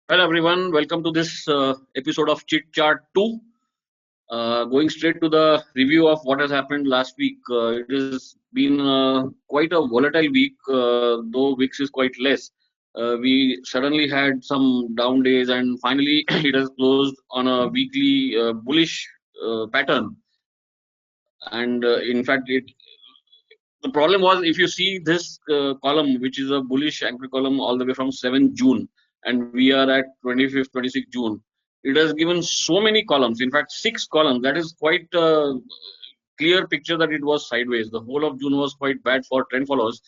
Hello everyone, welcome to this episode of Chit Chat 2. Going straight to the review of what has happened last week. It has been quite a volatile week, though VIX is quite less. We suddenly had some down days, and finally it has closed on a weekly bullish pattern. And in fact, the problem was, if you see this column, which is a bullish anchor column all the way from 7th June, and we are at 25th, 26th June, it has given so many columns. In fact, 6 columns. That is quite a clear picture that it was sideways. The whole of June was quite bad for trend followers.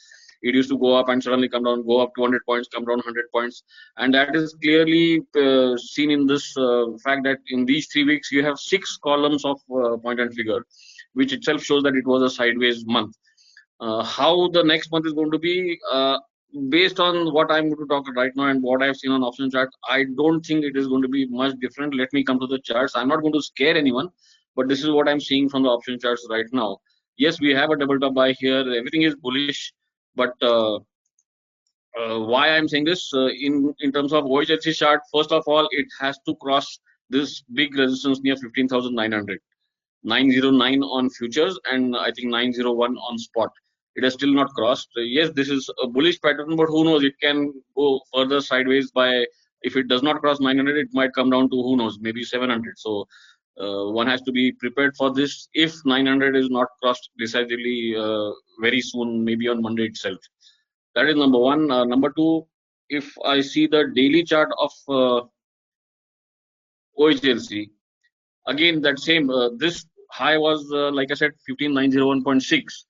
It used to go up and suddenly come down, go up 200 points, come down 100 points, and that is clearly seen in this fact that in these 3 weeks you have 6 columns of point and figure, which itself shows that it was a sideways month. How the next month is going to be, based on what I'm going to talk right now and what I've seen on option chart, I don't think it is going to be much different. Let me come to the charts. I'm not going to scare anyone, but this is what I'm seeing from the option charts right now. Yes, we have a double top buy here. Everything is bullish, but why I'm saying this, in terms of OHLC chart, first of all, it has to cross this big resistance near 15,900. 909 on futures, and I think 901 on spot. It has still not crossed. Yes, this is a bullish pattern, but who knows? It can go further sideways by, if it does not cross 900, it might come down to, who knows, maybe 700. So one has to be prepared for this if 900 is not crossed decisively very soon, maybe on Monday itself. That is number one. Number two, if I see the daily chart of OHLC, again that same, this high was, like I said, 15901.6.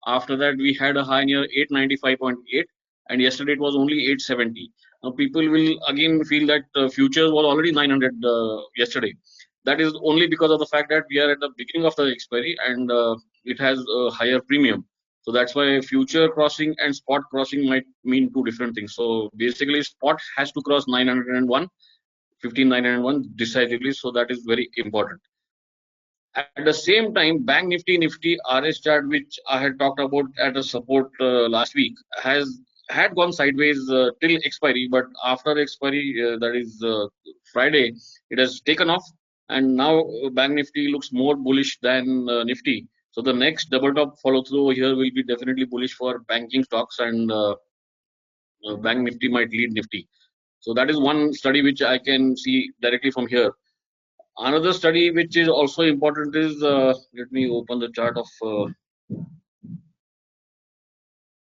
After that we had a high near 895.8, and yesterday it was only 870. Now people will again feel that futures was already 900 yesterday. That is only because of the fact that we are at the beginning of the expiry, and it has a higher premium. So that's why future crossing and spot crossing might mean two different things. So basically spot has to cross 901, 15901 decisively, so that is very important. At the same time, Bank Nifty RS chart, which I had talked about at a support last week, had gone sideways till expiry, but after expiry, that is Friday, it has taken off, and now Bank Nifty looks more bullish than Nifty. So the next double top follow through over here will be definitely bullish for banking stocks, and Bank Nifty might lead Nifty. So that is one study which I can see directly from here. Another study which is also important is, let me open the chart of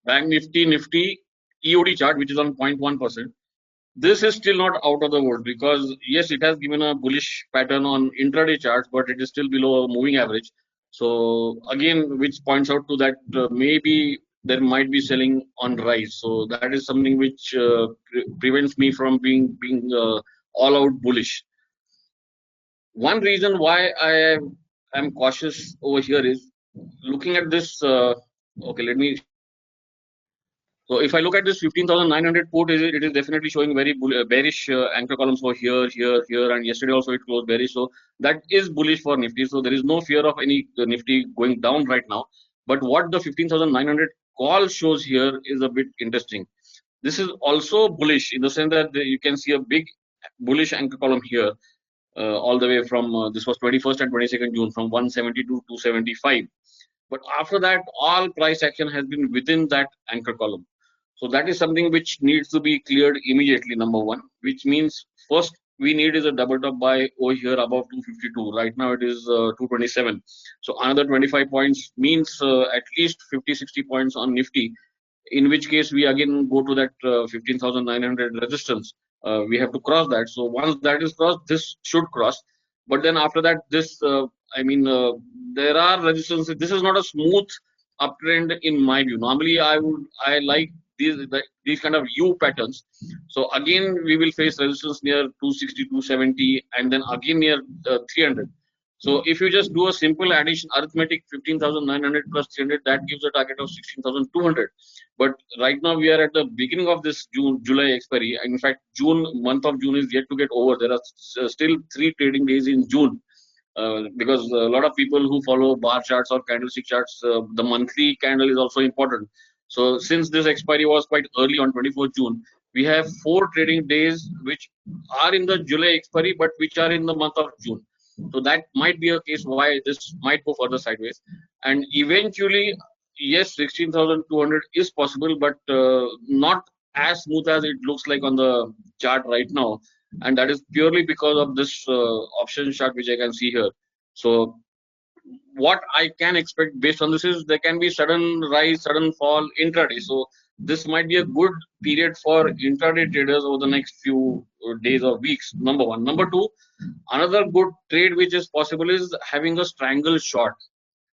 Bank Nifty EOD chart, which is on 0.1%. This is still not out of the woods, because yes, it has given a bullish pattern on intraday charts, but it is still below a moving average. So again, which points out to that maybe there might be selling on rise. So that is something which prevents me from being all out bullish. One reason why I am cautious over here is looking at this. Okay, let me. So if I look at this 15,900 put, it is definitely showing very bearish anchor columns for here, here, and yesterday also it closed bearish. So that is bullish for Nifty. So there is no fear of any Nifty going down right now. But what the 15,900 call shows here is a bit interesting. This is also bullish in the sense that you can see a big bullish anchor column here, all the way from this was 21st and 22nd June, from 170 to 275. But after that, all price action has been within that anchor column. So that is something which needs to be cleared immediately, number one, which means first we need is a double top buy over here above 252. Right now it is 227. So another 25 points means at least 50-60 points on Nifty, in which case we again go to that 15,900 resistance. We have to cross that. So once that is crossed, this should cross. But then after that, this, there are resistances. This is not a smooth uptrend in my view. Normally, I like these kind of U patterns. So again, we will face resistance near 260, 270, and then again near 300. So if you just do a simple addition, arithmetic, 15,900 plus 300, that gives a target of 16,200. But right now we are at the beginning of this July expiry. In fact, month of June is yet to get over. There are still 3 trading days in June. Because a lot of people who follow bar charts or candlestick charts, the monthly candle is also important. So since this expiry was quite early on 24th June, we have 4 trading days which are in the July expiry, but which are in the month of June. So that might be a case why this might go further sideways. And eventually, yes, 16,200 is possible, but not as smooth as it looks like on the chart right now. And that is purely because of this option chart which I can see here. So what I can expect based on this is there can be sudden rise, sudden fall intraday. So this might be a good period for intraday traders over the next few days or weeks. Number one. Number two, another good trade which is possible is having a strangle short,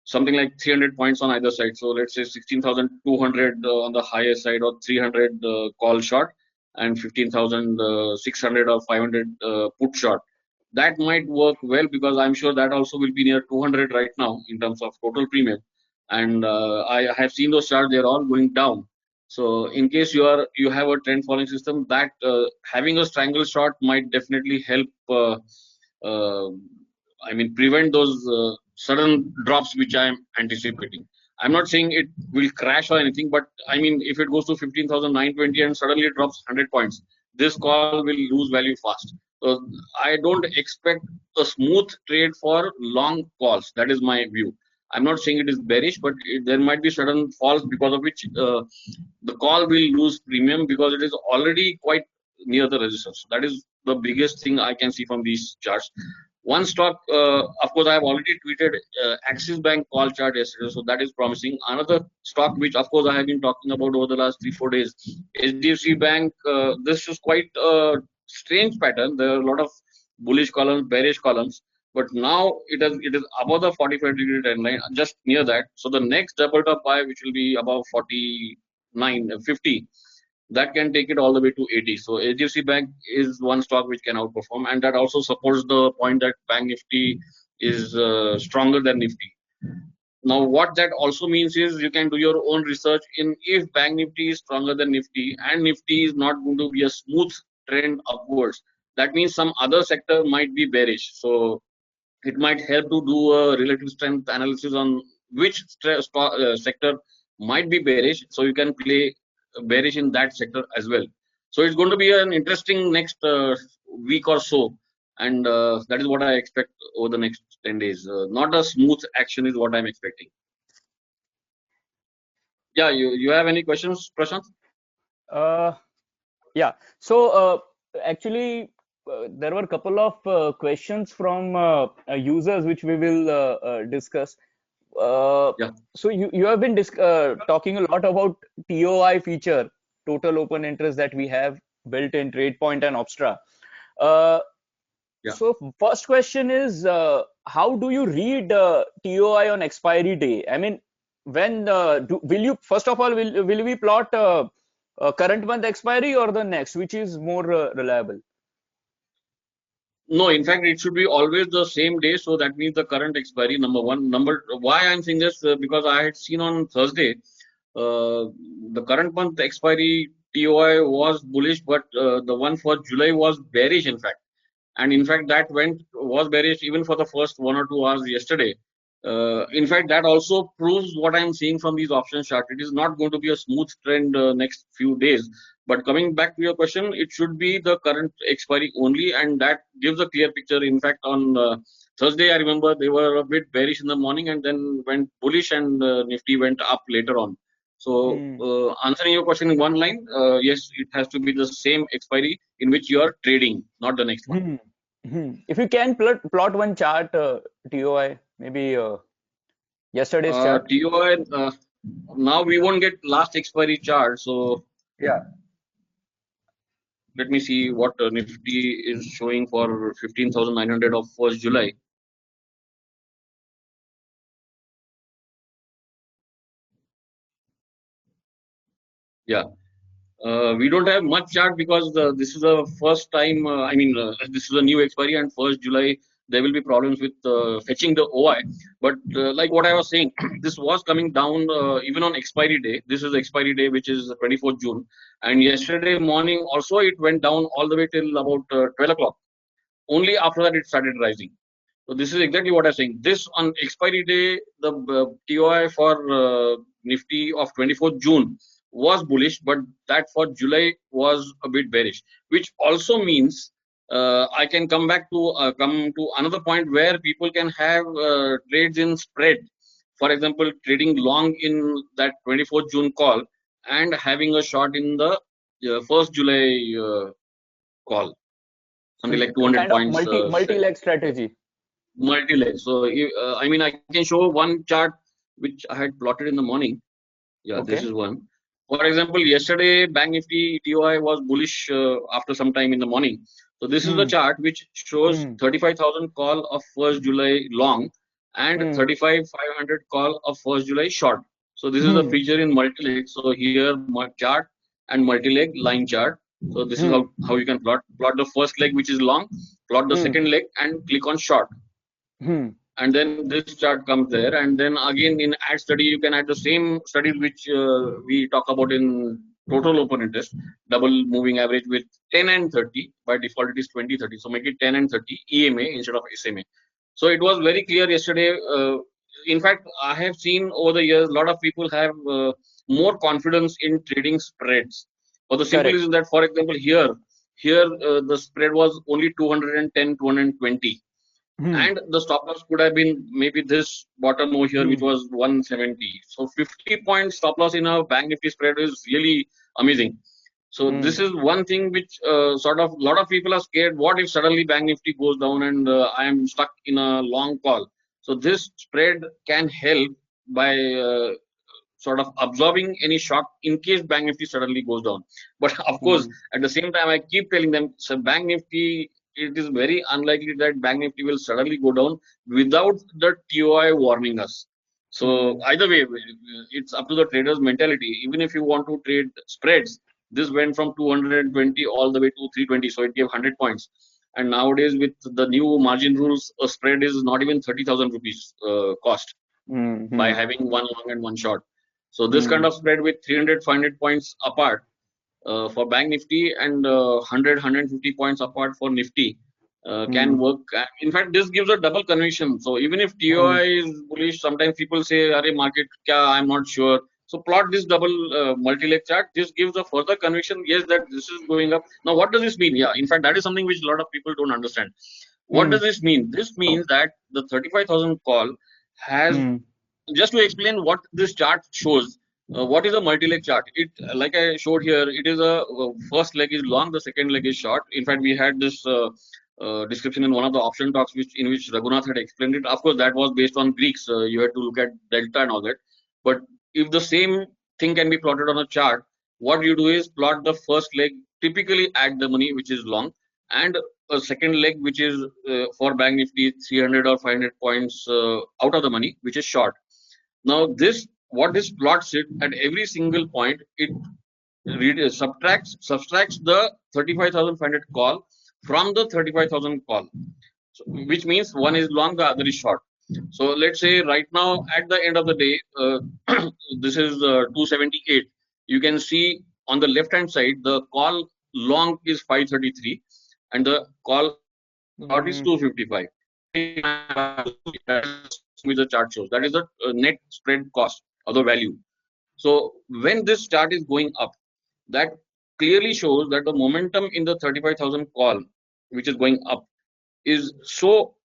something like 300 points on either side. So let's say 16,200 on the higher side, or 300 call short, and 15,600 or 500 put short. That might work well, because I'm sure that also will be near 200 right now in terms of total premium. And I have seen those charts; they're all going down. So in case you have a trend following system, that having a strangle short might definitely help. Uh, I mean, prevent those sudden drops which I am anticipating. I'm not saying it will crash or anything, but I mean, if it goes to 15,920 and suddenly it drops 100 points, this call will lose value fast. So I don't expect a smooth trade for long calls. That is my view. I'm not saying it is bearish, but there might be sudden falls because of which the call will lose premium, because it is already quite near the resistance. That is the biggest thing I can see from these charts. One stock, of course, I have already tweeted Axis Bank call chart yesterday, so that is promising. Another stock, which of course I have been talking about over the last 3-4 days, HDFC Bank. This is quite a strange pattern. There are a lot of bullish columns, bearish columns, but now it is above the 45-degree trend line, just near that. So the next double top buy, which will be above 49, 50, that can take it all the way to 80. So HDFC Bank is one stock which can outperform, and that also supports the point that Bank Nifty is stronger than Nifty. Now, what that also means is you can do your own research in if Bank Nifty is stronger than Nifty and Nifty is not going to be a smooth trend upwards. That means some other sector might be bearish. So it might help to do a relative strength analysis on which sector might be bearish, so you can play bearish in that sector as well. So it's going to be an interesting next week or so, and that is what I expect over the next 10 days. Not a smooth action is what I'm expecting. Yeah, you have any questions, Prashant? Yeah. So actually, there were a couple of questions from users which we will discuss. Yeah. So you have been talking a lot about TOI feature, total open interest, that we have built in TradePoint and OPSTRA. Yeah. So first question is, how do you read TOI on expiry day? I mean, when will you, first of all, will we plot current month expiry or the next, which is more reliable? No, in fact, it should be always the same day. So that means the current expiry, number one. Why I'm saying this, because I had seen on Thursday, the current month expiry TOI was bullish, but the one for July was bearish, in fact. And in fact, that was bearish even for the first 1 or 2 hours yesterday. In fact, that also proves what I'm seeing from these option chart. It is not going to be a smooth trend next few days. But coming back to your question, it should be the current expiry only, and that gives a clear picture. In fact, on Thursday, I remember they were a bit bearish in the morning and then went bullish, and Nifty went up later on. So, answering your question in one line, yes, it has to be the same expiry in which you are trading, not the next one. If you can plot one chart, TOI, maybe yesterday's chart. TOI, now we won't get last expiry chart, so yeah. Let me see what Nifty is showing for 15,900 of 1st July. Yeah. We don't have much chart because this is the first time, this is a new expiry, and 1st July there will be problems with fetching the OI. But like what I was saying, this was coming down even on expiry day. This is the expiry day, which is 24th June. And yesterday morning also it went down all the way till about 12 o'clock. Only after that it started rising. So this is exactly what I'm saying. This on expiry day, the TOI for Nifty of 24th June was bullish, but that for July was a bit bearish, which also means I can come to another point where people can have trades in spread. For example, trading long in that 24th June call and having a short in the 1st July call, something like 200 Kind of points multi-leg strategy. multi-leg. So I mean, I can show one chart which I had plotted in the morning. Yeah, this Okay. is one. For example, yesterday Bank Nifty TOI was bullish after some time in the morning. So this is the Hmm. chart which shows Hmm. 35,000 call of 1st July long and Hmm. 35,500 call of 1st July short. So this is the Hmm. feature in multi-leg. So here chart and multi-leg line chart. So this is Hmm. how you can plot the first leg which is long, plot the Hmm. second leg and click on short, Hmm. and then this chart comes there, and then again in add study you can add the same studies which we talk about in total open interest, double moving average with 10 and 30. By default it is 20/30, so make it 10 and 30 EMA instead of SMA. So it was very clear yesterday. In fact, I have seen over the years a lot of people have more confidence in trading spreads for the simple Correct. reason that, for example, here the spread was only 210 220, Hmm. and the stop loss could have been maybe this bottom over here, which Hmm. was 170. So 50-point stop loss in a bank nifty spread is really amazing. So Hmm. this is one thing which sort of a lot of people are scared. What if suddenly bank nifty goes down and I am stuck in a long call? So this spread can help by sort of absorbing any shock in case bank nifty suddenly goes down. But of course, Hmm. at the same time, I keep telling them, so bank nifty, it is very unlikely that bank nifty will suddenly go down without the TOI warning us. So Hmm. either way, it's up to the trader's mentality. Even if you want to trade spreads, this went from 220 all the way to 320, so it gave 100 points. And nowadays, with the new margin rules, a spread is not even 30,000 rupees cost Hmm. by Hmm. having one long and one short. So this kind Hmm. of spread with 300, 500 points apart for Bank Nifty and 100, 150 points apart for Nifty can Hmm. work. In fact, this gives a double conviction. So even if Hmm. TOI is bullish, sometimes people say, "Arey market, kya, I'm not sure." So plot this double multi-leg chart. This gives a further conviction. Yes, that this is going up. Now, what does this mean? Yeah, in fact, that is something which a lot of people don't understand. What Hmm. does this mean? This means that the 35,000 call has, Hmm. just to explain what this chart shows. What is a multi-leg chart? It, like I showed here, it is a first leg is long, the second leg is short. In fact, we had this description in one of the option talks, which in which Raghunath had explained it. Of course, that was based on Greeks. You had to look at delta and all that. But if the same thing can be plotted on a chart, what you do is plot the first leg, typically at the money, which is long, and a second leg, which is for Bank Nifty 300 or 500 points out of the money, which is short. Now, what this plots it at every single point, it subtracts the 35,500 call from the 35,000 call, so, which means one is long, the other is short. So let's say right now at the end of the day, this is 278. You can see on the left hand side the call long is 533 and the call short is Hmm. 255. Which the chart shows. That is the net spread cost or the value. So when this chart is going up, that clearly shows that the momentum in the 35,000 call, which is going up, is so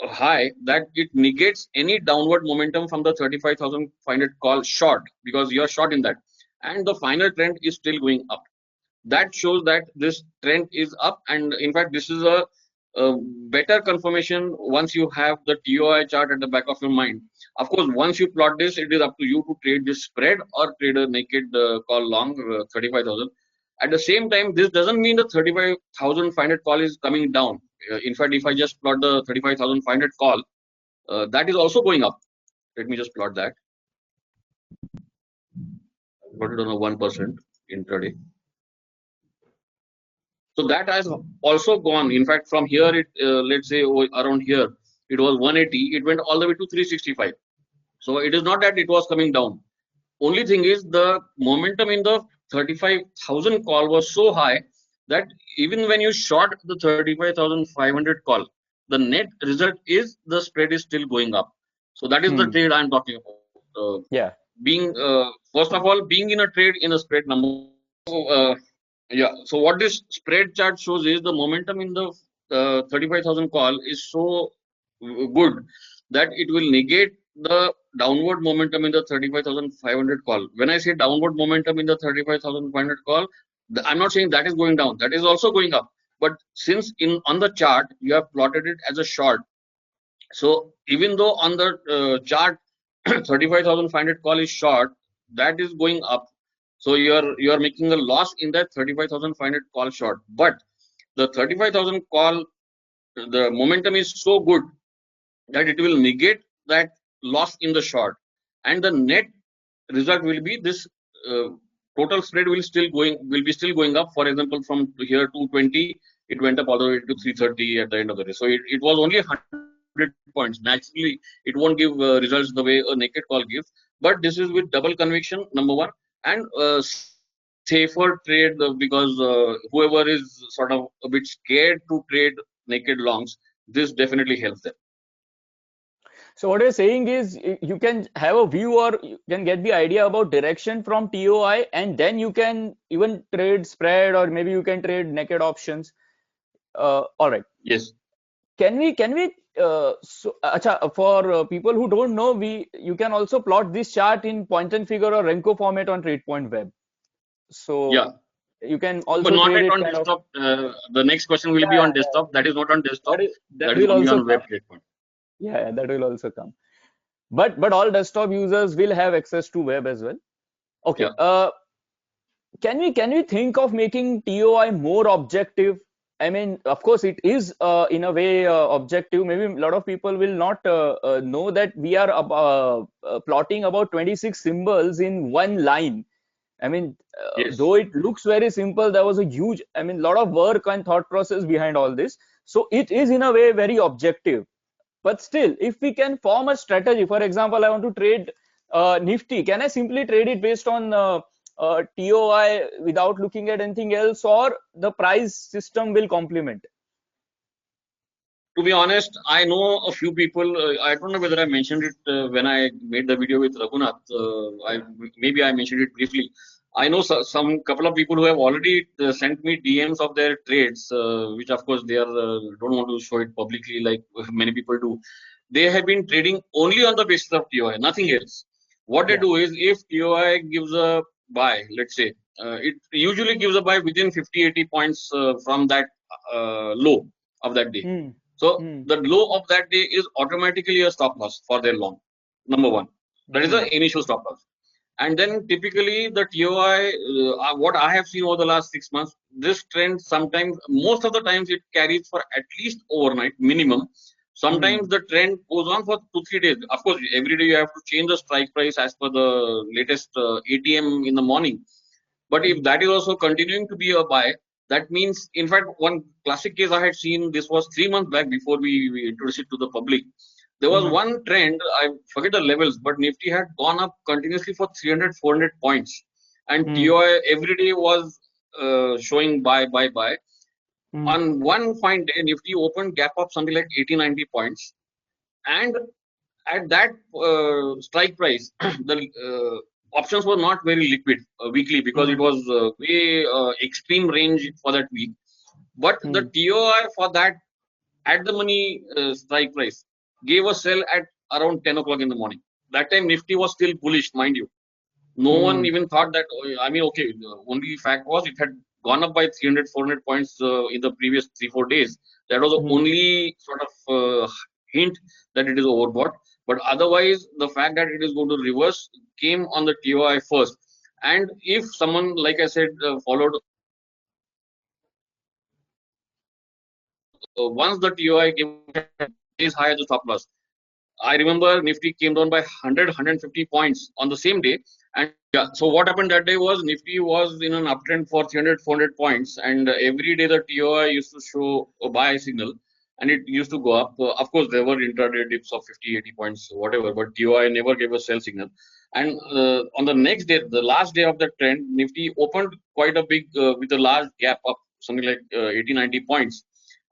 high that it negates any downward momentum from the 35,500 call short, because you are short in that, and the final trend is still going up. That shows that this trend is up, and in fact this is a better confirmation once you have the TOI chart at the back of your mind. Of course, once you plot this, it is up to you to trade this spread or trade a naked call long 35,000. At the same time, this doesn't mean the 35,500 call is coming down. In fact, if I just plot the 35,500 call, that is also going up. Let me just plot that. Plot it on a 1% intraday. So that has also gone. In fact, from here, it let's say around here, it was 180. It went all the way to 365. So it is not that it was coming down. Only thing is the momentum in the 35,000 call was so high that even when you short the 35,500 call, the net result is the spread is still going up. So that is the Hmm. trade I'm talking about. Yeah. being first of all being in a trade in a spread number. So, yeah. So what this spread chart shows is the momentum in the 35,000 call is so good that it will negate the downward momentum in the 35,500 call. When I say downward momentum in the 35,500 call, I'm not saying that is going down. That is also going up. But since in on the chart you have plotted it as a short, so even though on the chart 35,500 call is short, that is going up. So you are making a loss in that 35,500 call short. But the 35,000 call, the momentum is so good that it will negate that loss in the short, and the net result will be this uh, total spread will be still going up. For example, from here 220, it went up all the way to 330 at the end of the day. So it was only 100 points. Naturally, it won't give results the way a naked call gives, but this is with double conviction, number one, and safer trade, because whoever is sort of a bit scared to trade naked longs, this definitely helps them. So what you're saying is you can have a view or you can get the idea about direction from TOI, and then you can even trade spread or maybe you can trade naked options. All right. Yes. Acha, for people who don't know, you can also plot this chart in point and figure or Renko format on TradePoint web. So Yeah. you can But also not trade yet it on kind of. desktop. The next question will be Yeah, on desktop. That is not on that desktop. is that That is will only also on web come. TradePoint. Yeah, that will also come. But all desktop users will have access to web as well. Okay. Yeah. Can we think of making TOI more objective? I mean, of course, it is in a way objective. Maybe a lot of people will not know that we are plotting about 26 symbols in one line. I mean, Yes. though it looks very simple, there was a huge, I mean, lot of work and thought process behind all this. So it is in a way very objective. But still, if we can form a strategy, for example, I want to trade Nifty, can I simply trade it based on TOI without looking at anything else, or the price system will complement? To be honest, I know a few people. I don't know whether I mentioned it when I made the video with Raghunath. Maybe I mentioned it briefly. I know some couple of people who have already sent me DMs of their trades, which of course they are don't want to show it publicly like many people do. They have been trading only on the basis of TOI, nothing else. What they Yeah. do is, if TOI gives a buy, let's say, it usually gives a buy within 50, 80 points from that low of that day. Hmm. So Hmm. the low of that day is automatically a stop loss for their long. Number one, that is Hmm. the initial stop loss. And then typically the TOI, what I have seen over the last 6 months, this trend sometimes, most of the times, it carries for at least overnight minimum. Hmm. Sometimes the trend goes on for 2 3 days. Of course, every day you have to change the strike price as per the latest ATM in the morning. But if Hmm. that is also continuing to be a buy, that means, in fact, one classic case I had seen, this was 3 months back before we introduced it to the public. There was Hmm. one trend, I forget the levels, but Nifty had gone up continuously for 300, 400 points. And Hmm. TOI every day was showing buy, buy, buy. Hmm. On one fine day, Nifty opened gap up something like 80, 90 points. And at that strike price, the options were not very liquid weekly, because it Hmm. was way extreme range for that week. But the Hmm. TOI for that at the money strike price gave a sell at around 10 o'clock in the morning. That time Nifty was still bullish, mind you. No one Hmm. even thought that. I mean, okay, the only fact was it had gone up by 300, 400 points in the previous 3 4 days. That was the Hmm. only sort of hint that it is overbought. But otherwise, the fact that it is going to reverse came on the TOI first. And if someone, like I said, followed once the TOI gave is high as a stop loss, I remember Nifty came down by 100, 150 points on the same day. And yeah, so what happened that day was Nifty was in an uptrend for 300, 400 points. And every day the TOI used to show a buy signal, and it used to go up. Of course, there were intraday dips of 50, 80 points, whatever, but TOI never gave a sell signal. And on the next day, the last day of the trend, Nifty opened quite a big, with a large gap up, something like 80, 90 points.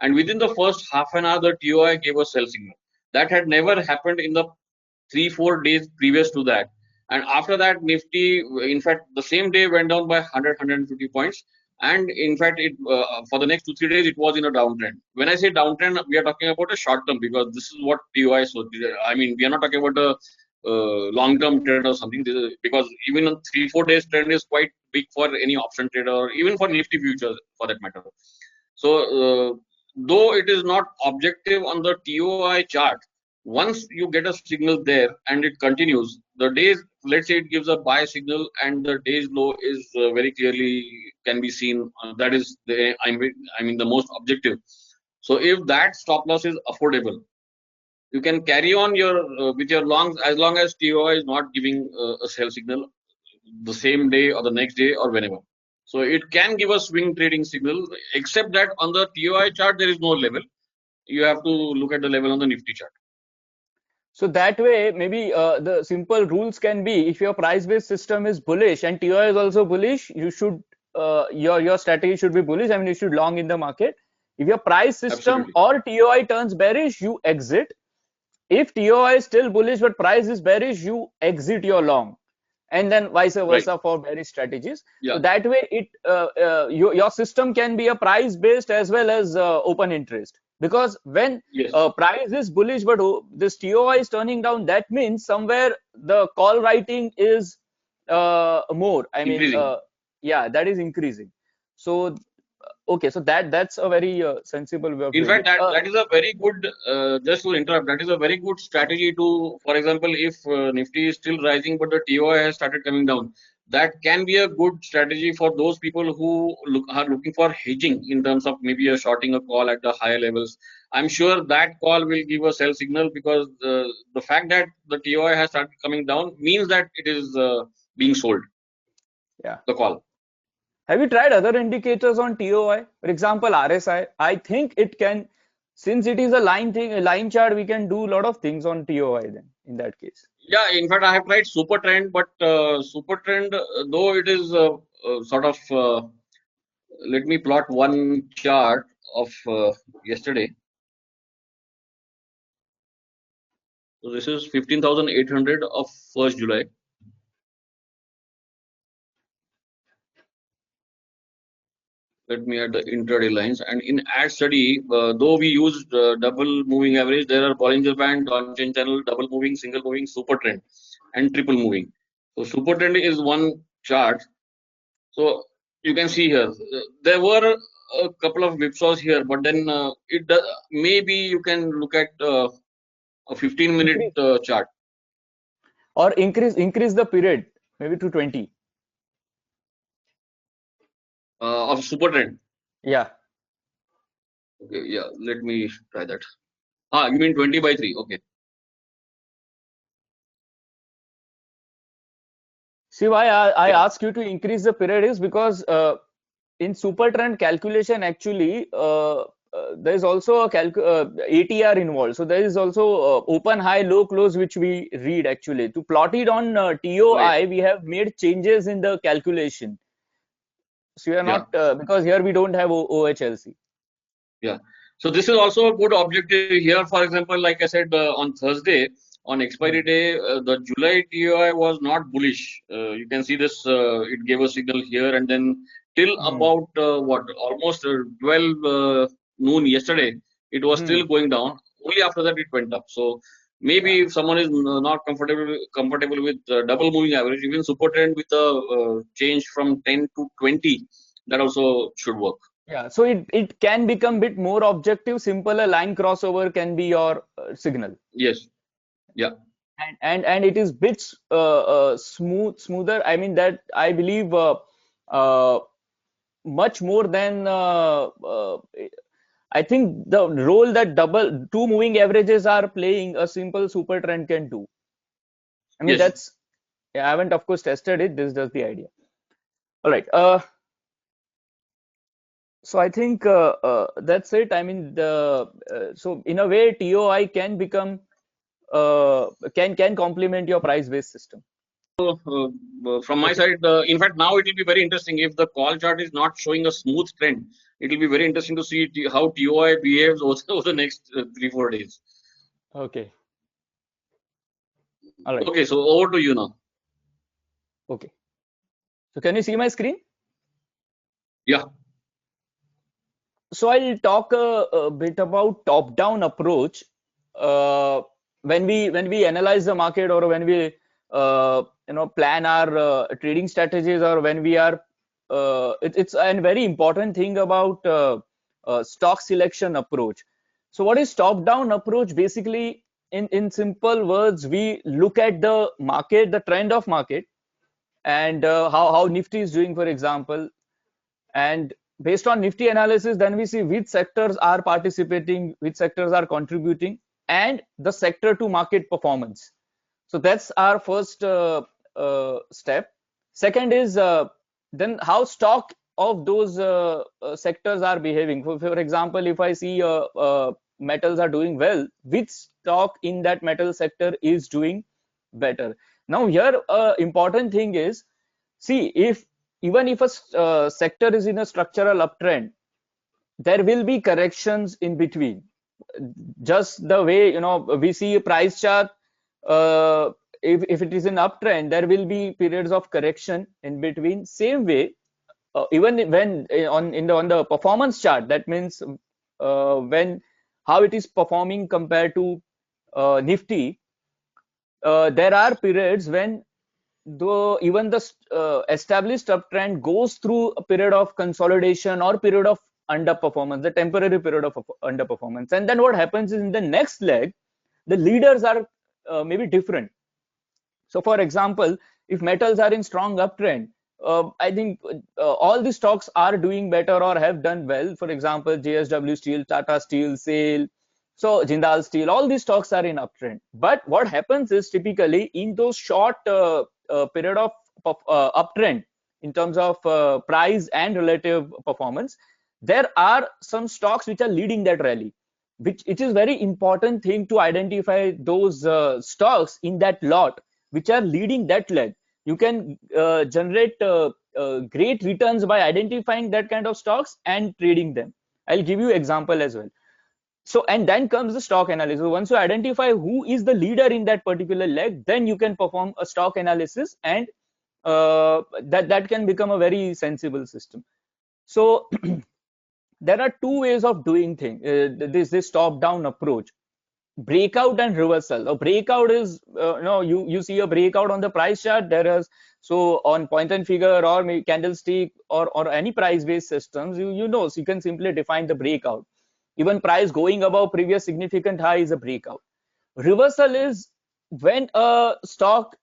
And within the first half an hour, the TOI gave a sell signal. That had never happened in the 3 4 days previous to that. And after that, Nifty, in fact, the same day went down by 100, 150 points. And in fact, it for the next 2, 3 days, it was in a downtrend. When I say downtrend, we are talking about a short term because this is what TOI is. So, I mean, we are not talking about a long term trend or something. Because even a 3, 4 days trend is quite big for any option trader or even for Nifty futures for that matter. So, though it is not objective on the TOI chart, once you get a signal there and it continues, the days, let's say it gives a buy signal and the day's low is very clearly can be seen. That is the I mean the most objective. So if that stop loss is affordable, you can carry on your with your longs as long as TOI is not giving a sell signal the same day or the next day or whenever. So it can give a swing trading signal, except that on the TOI chart there is no level. You have to look at the level on the Nifty chart. So that way, maybe the simple rules can be if your price-based system is bullish and TOI is also bullish, you should your strategy should be bullish. I mean, you should long in the market. If your price system Absolutely. or TOI turns bearish, you exit. If TOI is still bullish but price is bearish, you exit your long, and then vice Right. versa for bearish strategies. Yeah. So that way, your system can be a price based as well as open interest. Because when Yes. price is bullish but this TOI is turning down, that means somewhere the call writing is more. I mean, Increasing. yeah, that is increasing. So okay, so that's a very sensible way of In doing fact, it. that is a very good. Just to interrupt, that is a very good strategy to, for example, if Nifty is still rising but the TOI has started coming down, that can be a good strategy for those people who are looking for hedging in terms of maybe a shorting a call at the higher levels. I'm sure that call will give a sell signal because the fact that the TOI has started coming down means that it is being sold. Yeah. The call. Have you tried other indicators on TOI? For example, RSI. I think it can, since it is a line thing, a line chart, we can do a lot of things on TOI then in that case. Yeah, in fact, I have tried Super Trend, but Super Trend, though it is sort of, let me plot one chart of yesterday. So this is 15,800 of 1st July. Let me add the intraday lines. And in ad study, though we used double moving average, there are Bollinger Band, on-chain channel, double moving, single moving, Super Trend, and triple moving. So Super Trend is one chart. So you can see here, there were a couple of whipsaws here, but then it does, maybe you can look at a 15-minute Increase chart or increase the period maybe to 20. of super trend. Yeah. Okay, yeah, let me try that. Ah, you mean 20 by 3? Okay. See why I Yeah, ask you to increase the period is because in super trend calculation actually there is also a ATR involved. So there is also open, high, low, close, which we read actually. To plot it on right. TOI, we have made changes in the calculation. So we are Yeah, not because here we don't have OHLC. yeah. So this is also a good objective here. For example, like I said, on Thursday, on expiry Hmm. day, the July TOI was not bullish. You can see this, it gave a signal here and then till Hmm. about what, almost 12 noon yesterday, it was Hmm. still going down. Only after that it went up. So Yeah. maybe if someone is not comfortable with double moving average, even super trend with a change from 10 to 20, that also should work. Yeah. So it can become bit more objective. Simple a line crossover can be your signal. Yes. Yeah. And it is bits smoother. I mean that I believe uh, much more than I think the role that double two moving averages are playing a simple super trend can do. I mean Yes. that's yeah, I haven't of course tested it. This does the idea. All right. So I think that's it. I mean the so in a way TOI can become can complement your price based system. From my Okay. side, in fact, now it will be very interesting if the call chart is not showing a smooth trend. It will be very interesting to see how TOI behaves over the next 3, 4 days. Okay. All right. Okay, so over to you now. Okay. So can you see my screen? Yeah. So I'll talk a bit about top-down approach uh, when we analyze the market, or when we plan our trading strategies, or when we are it's a very important thing about stock selection approach. So what is top-down approach? Basically, in simple words, we look at the market, the trend of market, and how Nifty is doing, for example. And based on Nifty analysis, then we see which sectors are participating, which sectors are contributing, and the sector to market performance. So that's our first step. Second is then how stock of those sectors are behaving. For example, if I see metals are doing well, which stock in that metal sector is doing better? Now here, important thing is, see, if even if a sector is in a structural uptrend, there will be corrections in between. Just the way we see a price chart, uh, if it is an uptrend, there will be periods of correction in between. Same way, even when on the performance chart, that means when how it is performing compared to Nifty, there are periods when though even the established uptrend goes through a period of consolidation or period of underperformance, the temporary period of underperformance. And then what happens is, in the next leg, the leaders are maybe different. So for example, if metals are in strong uptrend, I think all the stocks are doing better or have done well. For example, JSW Steel, Tata Steel, SAIL, so Jindal Steel, all these stocks are in uptrend. But what happens is, typically in those short period of uptrend, in terms of price and relative performance, there are some stocks which are leading that rally, which it is very important thing to identify those stocks in that lot which are leading that leg. You can generate great returns by identifying that kind of stocks and trading them. I'll give you example as well. So, and then comes the stock analysis. Once you identify who is the leader in that particular leg, then you can perform a stock analysis, and that can become a very sensible system. So there are two ways of doing things. This top down approach: breakout and reversal. A breakout is you see a breakout on the price chart. There is, so on point and figure, or maybe candlestick, or any price based systems, so you can simply define the breakout. Even price going above previous significant high is a breakout. Reversal is when a stock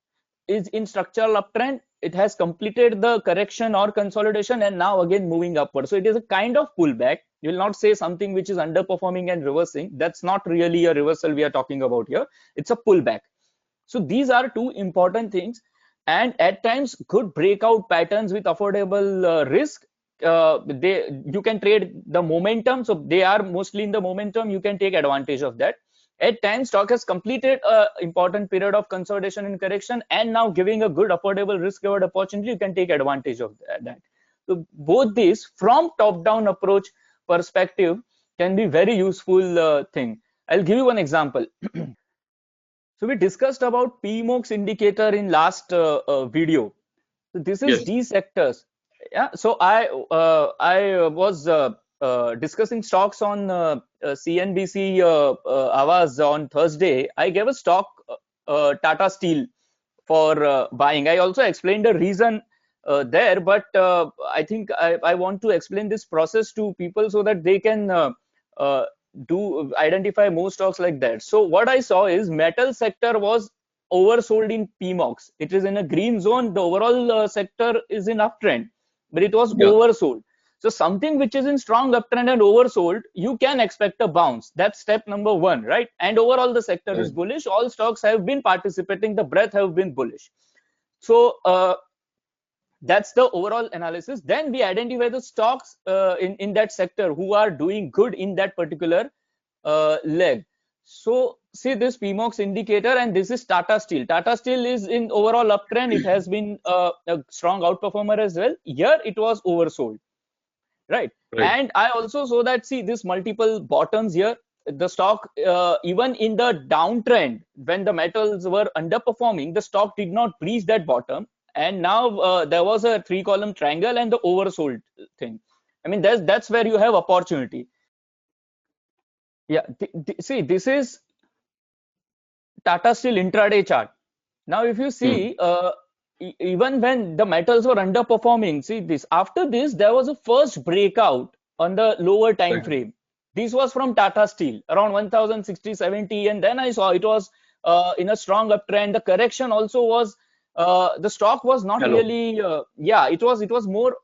is in structural uptrend, it has completed the correction or consolidation, and now again moving upward. So it is a kind of pullback. You will not say something which is underperforming and reversing. That's not really a reversal we are talking about here. It's a pullback. So these are two important things. And at times, good breakout patterns with affordable risk, you can trade the momentum. So they are mostly in the momentum. You can take advantage of that. At times, stock has completed an important period of consolidation and correction, and now giving a good affordable risk reward opportunity, you can take advantage of that. So both these, from top down approach perspective, can be very useful thing. I'll give you one example. So we discussed about PMOX indicator in last video. So this is Yes. D sectors. Yeah. So I was discussing stocks on CNBC Avaz on Thursday. I gave a stock Tata Steel for buying. I also explained the reason there, but I think I want to explain this process to people so that they can uh, do identify more stocks like that. So what I saw is, metal sector was oversold in PMOX. It is in a green zone. The overall sector is in uptrend, but it was Yeah. oversold. So something which is in strong uptrend and oversold, you can expect a bounce. That's step number one, right? And overall, the sector is Right. bullish. All stocks have been participating. The breadth have been bullish. So that's the overall analysis. Then we identify the stocks in that sector who are doing good in that particular leg. So see this PMOX indicator, and this is Tata Steel. Tata Steel is in overall uptrend. It has been a strong outperformer as well. Here it was oversold, right? Right. And I also saw that, see, this multiple bottoms here. The stock, even in the downtrend, when the metals were underperforming, the stock did not breach that bottom. and now there was a 3-column triangle and the oversold thing. I mean, that's where you have opportunity. Yeah, see, this is Tata Steel intraday chart. Now, if you Hmm. see, even when the metals were underperforming, see this, after this, there was a first breakout on the lower time Right. frame. This was from Tata Steel around 1060, 70, and then I saw it was in a strong uptrend. The correction also was, the stock was not Hello. really, yeah, it was more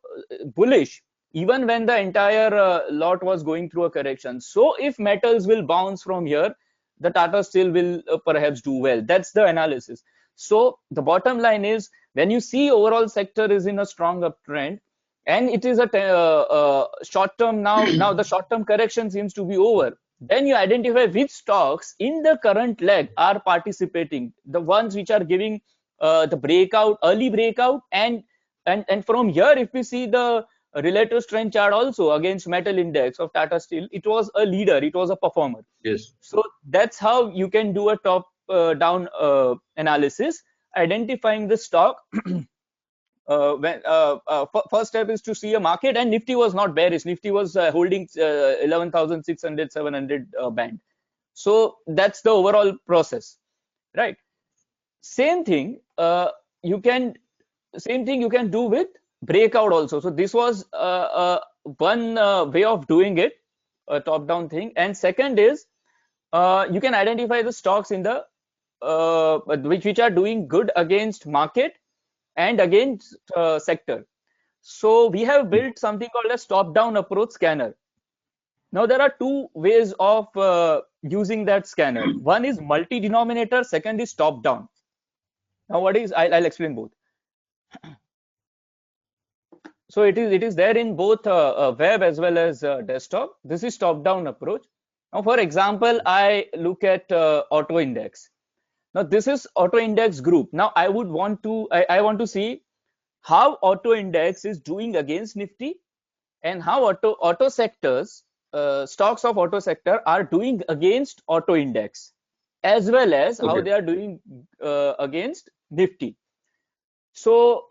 bullish, even when the entire lot was going through a correction. So if metals will bounce from here, the Tata Steel will perhaps do well. That's the analysis. So the bottom line is, when you see overall sector is in a strong uptrend, and it is a short term now the short term correction seems to be over, then you identify which stocks in the current leg are participating, the ones which are giving the breakout, early breakout, and from here, if we see the relative strength chart also against metal index of Tata Steel, it was a leader, it was a performer. Yes. So that's how you can do a top down analysis, identifying the stock. First step is to see a market, and Nifty was not bearish. Nifty was holding 11,600, 700 band. So that's the overall process, right? Same thing, you can do with breakout also. So this was one way of doing it, a top down thing. And second is, you can identify the stocks in the which are doing good against market and against sector. So we have built something called a top down approach scanner. Now there are two ways of using that scanner. One is multi denominator, second is top down. Now what is, I'll explain both. So it is there in both web as well as desktop. This is top down approach. Now for example, I look at auto index. Now this is auto index group. Now I want to see how auto index is doing against Nifty, and how auto sectors, stocks of auto sector are doing against auto index, as well as how Okay. they are doing against Nifty. So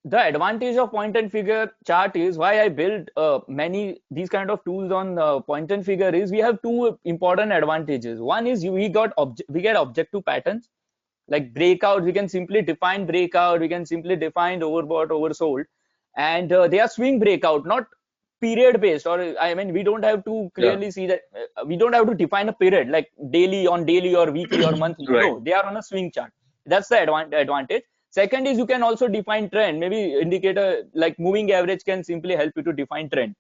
the advantage of point and figure chart is, why I build many these kind of tools on point and figure, is we have two important advantages. One is we get objective patterns like breakout. We can simply define breakout, we can simply define overbought, oversold, and they are swing breakout, not period based. Or I mean, we don't have to Yeah. clearly see that, we don't have to define a period like daily, on daily or weekly or monthly. Right. No, they are on a swing chart. That's the advantage. Second is, you can also define trend. Maybe indicator like moving average can simply help you to define trend.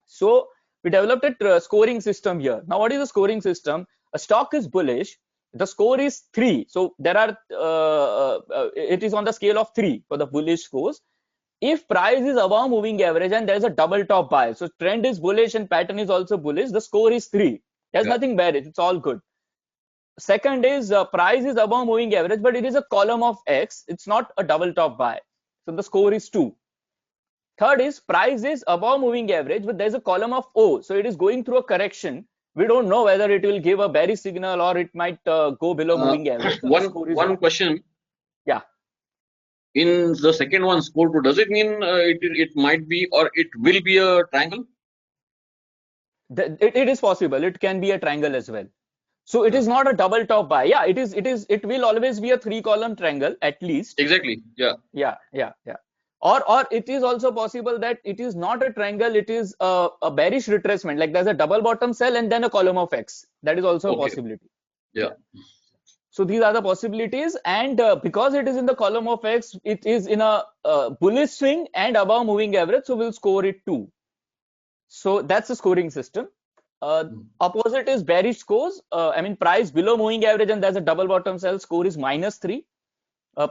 So we developed a scoring system here. Now, what is the scoring system? A stock is bullish. The score is 3. So there are, it is on the scale of 3 for the bullish scores. If price is above moving average and there's a double top buy, so trend is bullish and pattern is also bullish, the score is 3. There's Yeah. nothing bearish. It's all good. Second is, price is above moving average, but it is a column of X. It's not a double top buy. So the score is 2. Third is, price is above moving average, but there's a column of O. So it is going through a correction. We don't know whether it will give a bearish signal or it might go below Uh, moving average. So the one score is one 1. question. Yeah, In the second one, score 2, does it mean it might be or it will be a triangle? it is possible. It can be a triangle as well. So it Yeah. is not a double top buy. Yeah, it will always be a 3-column triangle at least. Exactly. Yeah. Yeah, yeah, yeah. Or it is also possible that it is not a triangle, it is a bearish retracement. Like there's a double bottom cell and then a column of X. That is also a Okay. possibility. Yeah. So these are the possibilities, and because it is in the column of X, it is in a bullish swing and above moving average, so we'll score it 2. So that's the scoring system. Mm. Opposite is bearish scores. I mean, price below moving average and there's a double bottom cell, score is -3.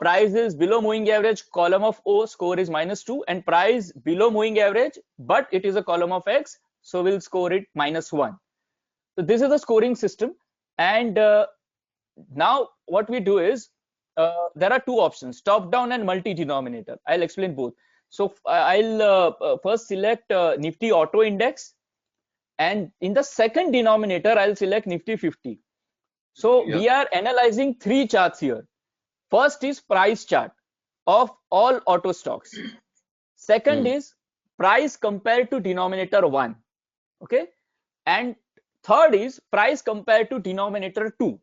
Price is below moving average, column of O, score is -2, and price below moving average, but it is a column of X, so we'll score it -1. So this is the scoring system, and now what we do is, there are two options, top down and multi denominator. I'll explain both. So I'll first select Nifty auto index, and in the second denominator I'll select Nifty 50. So Yeah. we are analyzing three charts here. First is price chart. of all auto stocks. Second Hmm. is price compared to denominator 1. Okay. And third is price compared to denominator 2.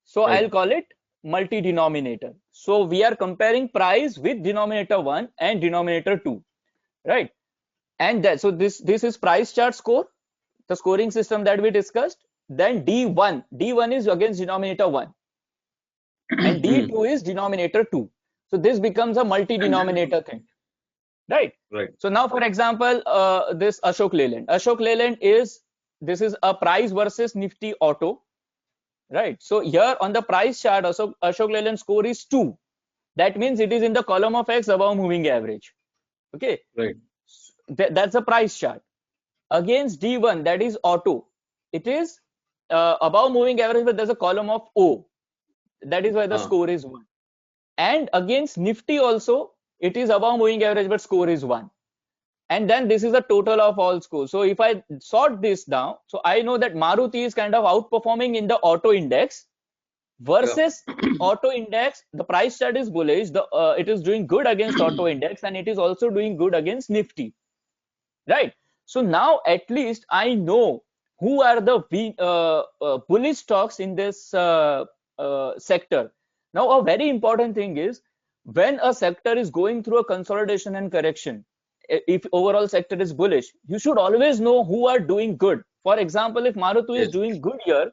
So Right. I'll call it multi-denominator. So we are comparing price with denominator 1 and denominator 2, right? And that, so this is price chart score, the scoring system that we discussed. Then D1 is against denominator 1 and Hmm. D2 is denominator 2. So this becomes a And then, multi-denominator thing, right? right. So now, for example, this Ashok Leyland is, this is a price versus Nifty auto, right? So here on the price chart, Ashok Leyland score is 2. That means it is in the column of X above moving average. Okay, Right. that's a price chart. Against D1, that is auto, it is above moving average, but there's a column of O. That is why the Uh, score is 1. And against Nifty also, it is above moving average, but score is 1. And then this is the total of all scores. So if I sort this down, so I know that Maruti is kind of outperforming in the auto index yeah. versus auto index. The price chart is bullish. It is doing good against auto index, and it is also doing good against Nifty, right? So now at least I know who are the bullish stocks in this sector. Now a very important thing is, when a sector is going through a consolidation and correction, if overall sector is bullish, you should always know who are doing good. For example, if Maruti is Yes. doing good here,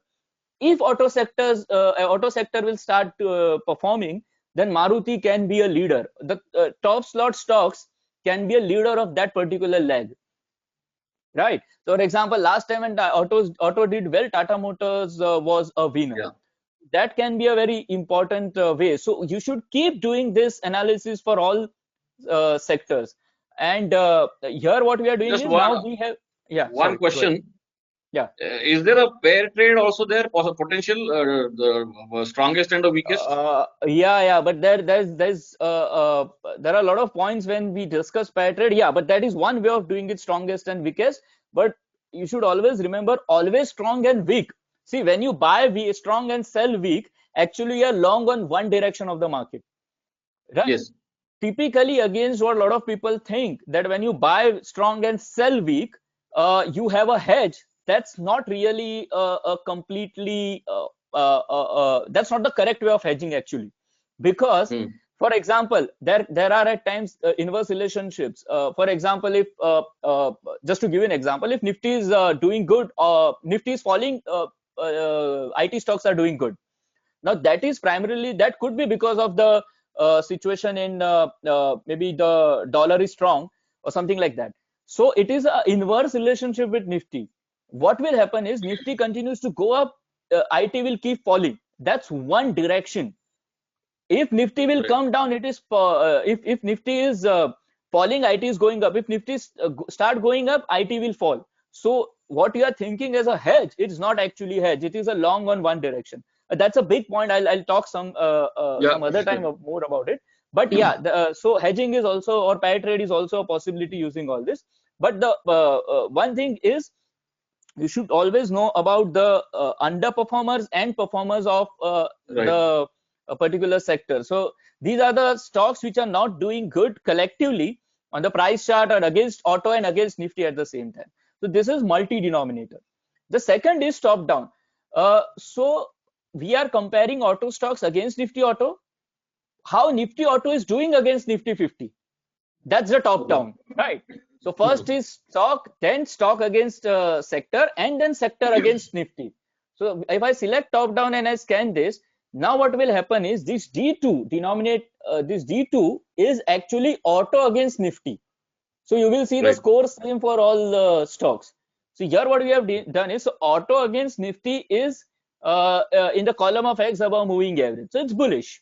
if auto sector will start performing, then Maruti can be a leader. The top slot stocks can be a leader of that particular leg, right? So for example, last time when auto did well, Tata Motors was a winner. Yeah. That can be a very important way. So you should keep doing this analysis for all sectors. And here what we are doing Just is, now we have, yeah, one sorry, go ahead. question. Yeah. Is there a pair trade also there? Potential, the strongest and the weakest? Yeah, but there are a lot of points when we discuss pair trade. Yeah, but that is one way of doing it, strongest and weakest. But you should always remember, always strong and weak. See, when you buy strong and sell weak, actually you are long on one direction of the market, right? Yes. Typically, against what a lot of people think, that when you buy strong and sell weak, you have a hedge. That's not really a completely that's not the correct way of hedging actually, because Hmm. for example, there are at times inverse relationships. For example, if just to give you an example, if Nifty is doing good, Nifty is falling, IT stocks are doing good. Now that is primarily, that could be because of the situation in maybe the dollar is strong or something like that. So it is an inverse relationship with Nifty. What will happen is, Nifty continues to go up, IT will keep falling. That's one direction. If Nifty will Right. come down, it is if Nifty is falling, IT is going up. If Nifty start going up, IT will fall. So what you are thinking as a hedge, it's not actually hedge. It is a long on one direction. That's a big point. I'll talk Yeah. some other time Sure. more about it. But yeah, so hedging is also, or pair trade is also a possibility using all this. But the one thing is, you should always know about the underperformers and performers of Right. the particular sector. So these are the stocks which are not doing good collectively on the price chart, or against auto and against Nifty at the same time. So this is multi-denominator. The second is top down. So we are comparing auto stocks against Nifty auto. How Nifty auto is doing against Nifty 50. That's the top Okay. down, right? So first is stock, then stock against sector, and then sector against Nifty. So if I select top down and I scan this, now what will happen is, this D2 this D2 is actually auto against Nifty. So you will see the Right. score same for all stocks. So here what we have done is, so auto against Nifty is in the column of X above moving average. So it's bullish.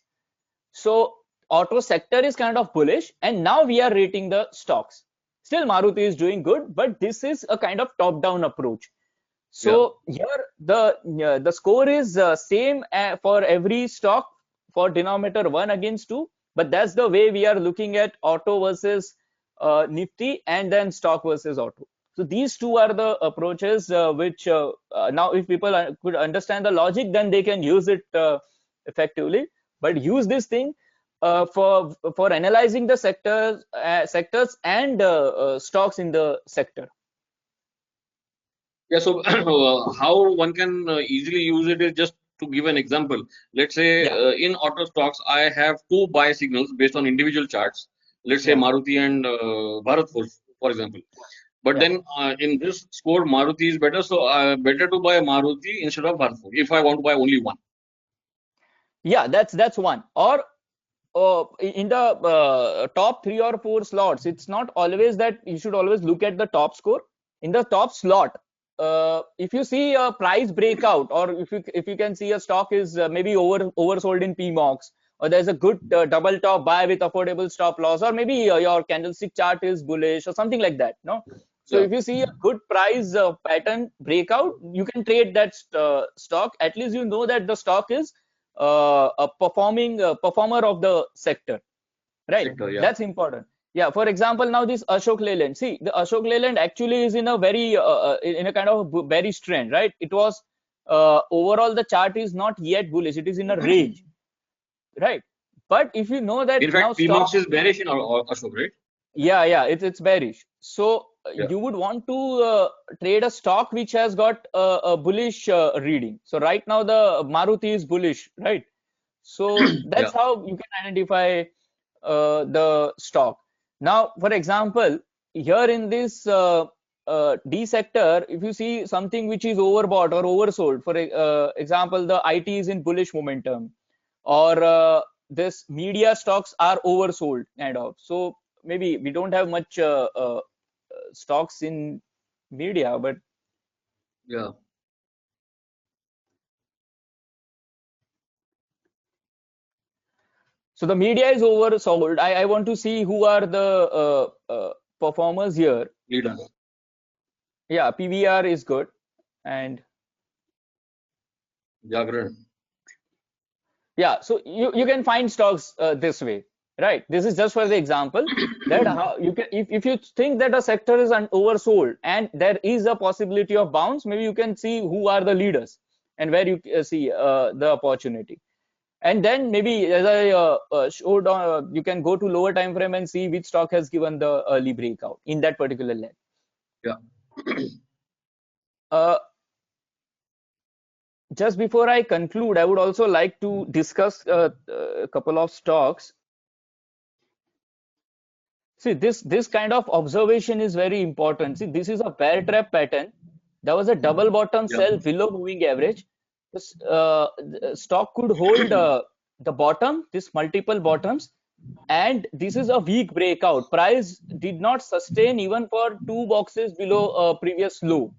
So auto sector is kind of bullish, and now we are rating the stocks. Still Maruti is doing good, but this is a kind of top down approach. Yeah. So here the score is same for every stock, for denominator 1 against 2, but that's the way we are looking at auto versus Nifty, and then stock versus auto. So these two are the approaches which now if people could understand the logic, then they can use it effectively. But use this thing, for analyzing the sectors and stocks in the sector. Yeah, so how one can easily use it is just to give an example. Let's say Yeah, in auto stocks, I have two buy signals based on individual charts. Let's say yeah, Maruti and Bharat Force, for example. But yeah. then in this score, Maruti is better, so better to buy Maruti instead of Bharat Force if I want to buy only one. Yeah, that's one. Or in the top 3 or 4 slots, it's not always that you should always look at the top score. In the top slot, if you see a price breakout, or if you can see a stock is maybe oversold in PMOX, or there's a good double top buy with affordable stop loss, or maybe your candlestick chart is bullish or something like that. No, so Yeah, if you see a good price pattern breakout, you can trade that stock. At least you know that the stock is a performer of the sector, right? sector. Yeah, That's important. Yeah, for example, now this Ashok Leyland, see, the Ashok Leyland actually is in a very in a kind of bearish trend, right? It was overall the chart is not yet bullish, it is in a range, right? But if you know that in now fact, stock, PMOX is bearish in Ashok, right? yeah, it's bearish. So Yeah, you would want to trade a stock which has got a bullish reading. So right now the Maruti is bullish, right? So yeah, that's how you can identify the stock. Now, for example, here in this D sector, if you see something which is overbought or oversold, for example, the IT is in bullish momentum, or this media stocks are oversold, kind of. So maybe we don't have much stocks in media, but yeah. so the media is oversold. I want to see who are the performers here. Leader. Yeah, PVR is good. And Jagran. yeah, so you can find stocks this way, right? This is just for the example that how you can, if you think that a sector is oversold and there is a possibility of bounce, maybe you can see who are the leaders and where you see the opportunity. And then maybe, as I showed, you can go to lower time frame and see which stock has given the early breakout in that particular leg. Yeah. Uh, just before I conclude, I would also like to discuss a couple of stocks. See, this kind of observation is very important. See, this is a bear trap pattern. There was a double bottom Yeah. sell below moving average. This stock could hold the bottom, this multiple bottoms, and this is a weak breakout. Price did not sustain even for 2 boxes below previous low,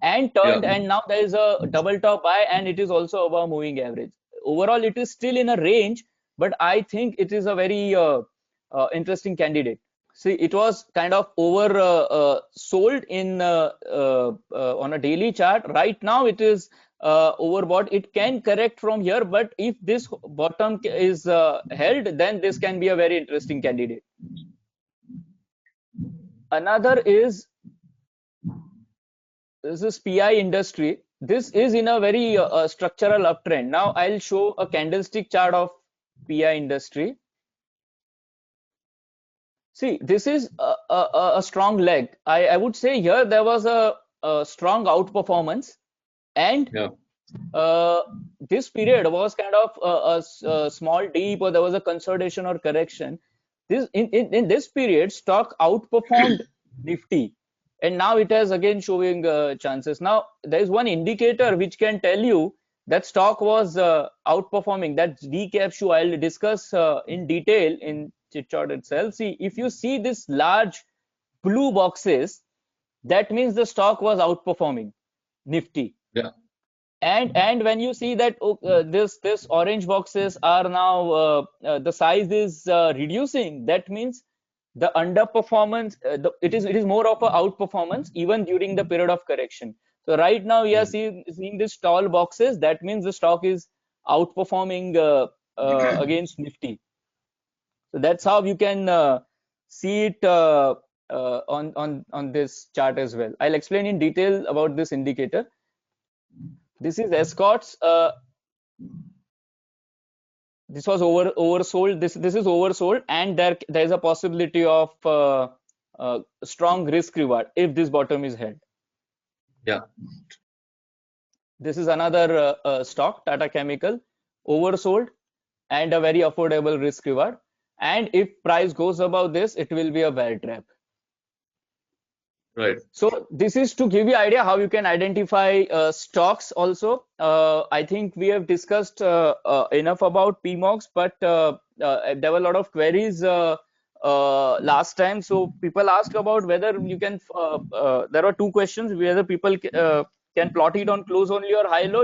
and Yeah. turned, and now there is a double top buy, and it is also above moving average. Overall, it is still in a range, but I think it is a very interesting candidate. See, it was kind of over sold in on a daily chart. Right now, it is overbought. It can correct from here, but if this bottom is held, then this can be a very interesting candidate. Another is this is PI industry. This is in a very structural uptrend. Now I'll show a candlestick chart of PI industry. See, this is a strong leg. I would say here there was a strong outperformance, and Yeah. uh, this period was kind of a small dip, or there was a consolidation or correction. This in this period, stock outperformed Nifty, and now it has again showing chances. Now there is one indicator which can tell you that stock was outperforming. That's decap shoe. I'll discuss in detail in chit chart itself. See, if you see this large blue boxes, that means the stock was outperforming Nifty. Yeah. And when you see that this orange boxes are now the size is reducing, that means the underperformance, it is more of a outperformance even during the period of correction. So right now we are Mm. seeing these tall boxes. That means the stock is outperforming against Nifty. So that's how you can see it on this chart as well. I'll explain in detail about this indicator. This is Escorts. This was oversold. This is oversold, and there is a possibility of strong risk reward if this bottom is held. Yeah. This is another stock, Tata Chemical, oversold and a very affordable risk reward. And if price goes above this, it will be a bear trap. Right. So this is to give you idea how you can identify stocks also. I think we have discussed enough about PMOX, but there were a lot of queries last time. So people asked about whether you can, there are two questions, whether people can plot it on close only or high low.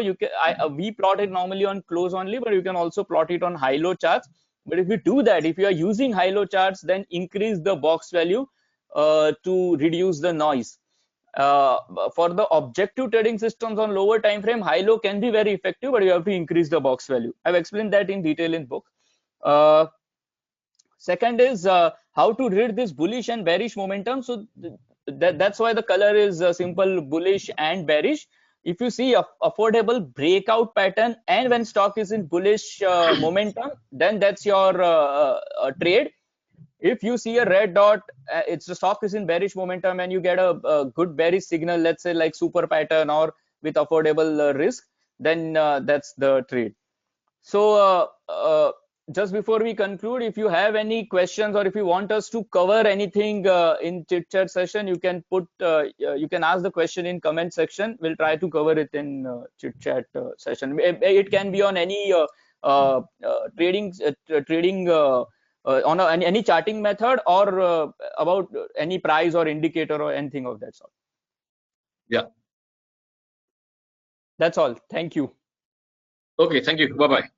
We plot it normally on close only, but you can also plot it on high low charts. But if you do that, if you are using high low charts, then increase the box value to reduce the noise. For the objective trading systems on lower time frame, high low can be very effective, but you have to increase the box value. I've explained that in detail in book. Second is how to read this bullish and bearish momentum. So that's why the color is simple bullish and bearish. If you see a affordable breakout pattern and when stock is in bullish momentum, then that's your trade. If you see a red dot, it's the stock is in bearish momentum and you get a good bearish signal, let's say like super pattern or with affordable risk, then that's the trade. So just before we conclude, if you have any questions or if you want us to cover anything in chit chat session, you can you can ask the question in comment section. We'll try to cover it in chit chat session. It can be on any trading on any charting method or about any price or indicator or anything of that sort. Yeah. That's all. Thank you. Okay. Thank you. Bye bye.